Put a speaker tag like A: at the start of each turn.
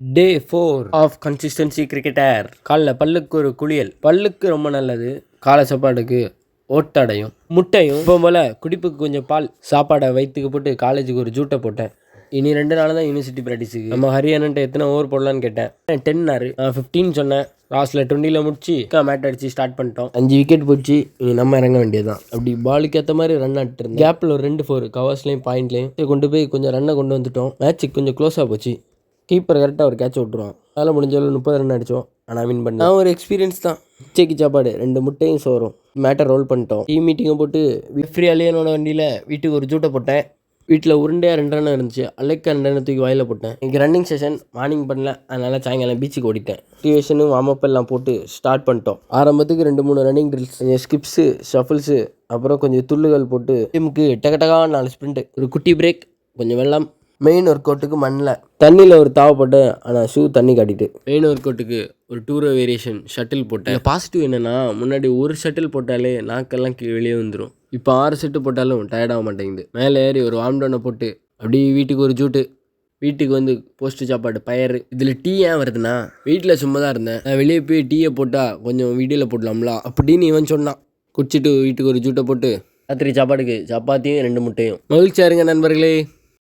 A: Day 4 of consistency cricketer. காலைல பல்லுக்கு ஒரு குளியல், பல்லுக்கு ரொம்ப நல்லது. காலை சாப்பாடுக்கு ஓட்டடையும் முட்டையும் இப்போ போல் குடிப்புக்கு கொஞ்சம் பால், சாப்பாடை வயிற்றுக்கு போட்டு காலேஜுக்கு ஒரு ஜூட்டை போட்டேன். இனி 2 நாள் தான் யூனிவர்சிட்டி ப்ராக்டிஸுக்கு. நம்ம ஹரியானன்ட்டு எத்தனை ஓவர் போடலான்னு கேட்டேன். 10 15 சொன்னேன். லாஸ்ட்டில் 20 முடிச்சு மேட் அடிச்சு ஸ்டார்ட் பண்ணிட்டோம். 5 விக்கெட் போச்சு. இனி நம்ம இறங்க வேண்டியதுதான். அப்படி பாலுக்கு ஏற்ற மாதிரி ரன் ஆட்டு இருந்தேன். கேப்பில் ஒரு 2 4 கவர்ஸ்லையும் பாயிண்ட்லையும் கொண்டு போய் கொஞ்சம் ரன்னை கொண்டு வந்துட்டோம். மேட்ச்சுக்கு கொஞ்சம் க்ளோஸாக போச்சு. கீப்பர் கரெக்டாக ஒரு கேட்ச் விட்டுருவான். அதனால் முடிஞ்சாலும் 30 ரன் அடித்தோம். ஆனால் வின் பண்ணேன். நான் ஒரு எக்ஸ்பீரியன்ஸ் தான். இச்சைக்கு சாப்பாடு 2 முட்டையும் சோறும். மேட்டை ரோல் பண்ணிட்டோம். டீம் மீட்டிங்கை போட்டு ஃப்ரீ அலியனோட வண்டியில் வீட்டுக்கு ஒரு ஜூட்டை போட்டேன். வீட்டில் உருண்டையாக 2 ரன் இருந்துச்சு. அலைக்க 2 ரன் தூக்கி வாயில் போட்டேன். இன்றைக்கி ரன்னிங் செஷன் மார்னிங் பண்ணல, அதனால் சாயங்காலம் பீச்சுக்கு ஓடிட்டேன். மோட்டிவேஷனும் வார்மப் எல்லாம் போட்டு ஸ்டார்ட் பண்ணிட்டோம். ஆரம்பத்துக்கு 2-3 ரன்னிங் ட்ரில்ஸ், கொஞ்சம் ஸ்கிப்ஸு, ஷஃபிள்ஸு, அப்புறம் கொஞ்சம் துள்ளுகள் போட்டு டீமுக்கு டகடகா 4 ஸ்ப்ரிண்ட்டு, ஒரு குட்டி பிரேக், கொஞ்சம் வெள்ளம். மெயின் ஒர்க் அவுட்டுக்கு மண்ணில் தண்ணியில் ஒரு தாவை போட்டேன். ஆனால் ஷூ தண்ணி காட்டிட்டு மெயின் ஒர்க் அவுட்டுக்கு ஒரு 2 row வேரியேஷன் ஷட்டில் போட்டேன். பாசிட்டிவ் என்னென்னா, முன்னாடி ஒரு ஷட்டில் போட்டாலே நாக்கெல்லாம் வெளியே வந்துடும். இப்போ 6 செட்டு போட்டாலும் டயர்டாக மாட்டேங்குது. மேலே ஏறி ஒரு வார்ம் டவுனை போட்டு அப்படியே வீட்டுக்கு ஒரு ஜூட்டு. வீட்டுக்கு வந்து போஸ்ட்டு சாப்பாடு பயறு. இதில் டீ ஏன் வருதுன்னா, வீட்டில் சும்மா தான் இருந்தேன். நான் வெளியே போய் டீயை போட்டால் கொஞ்சம் வீடியோவில் போடலாம்ல அப்படின்னு இவன் சொன்னான். குடிச்சிட்டு வீட்டுக்கு ஒரு ஜூட்டை போட்டு ராத்திரி சாப்பாடுக்கு சப்பாத்தியும் 2 முட்டையும். மகிழ்ச்சியாக இருங்க நண்பர்களே.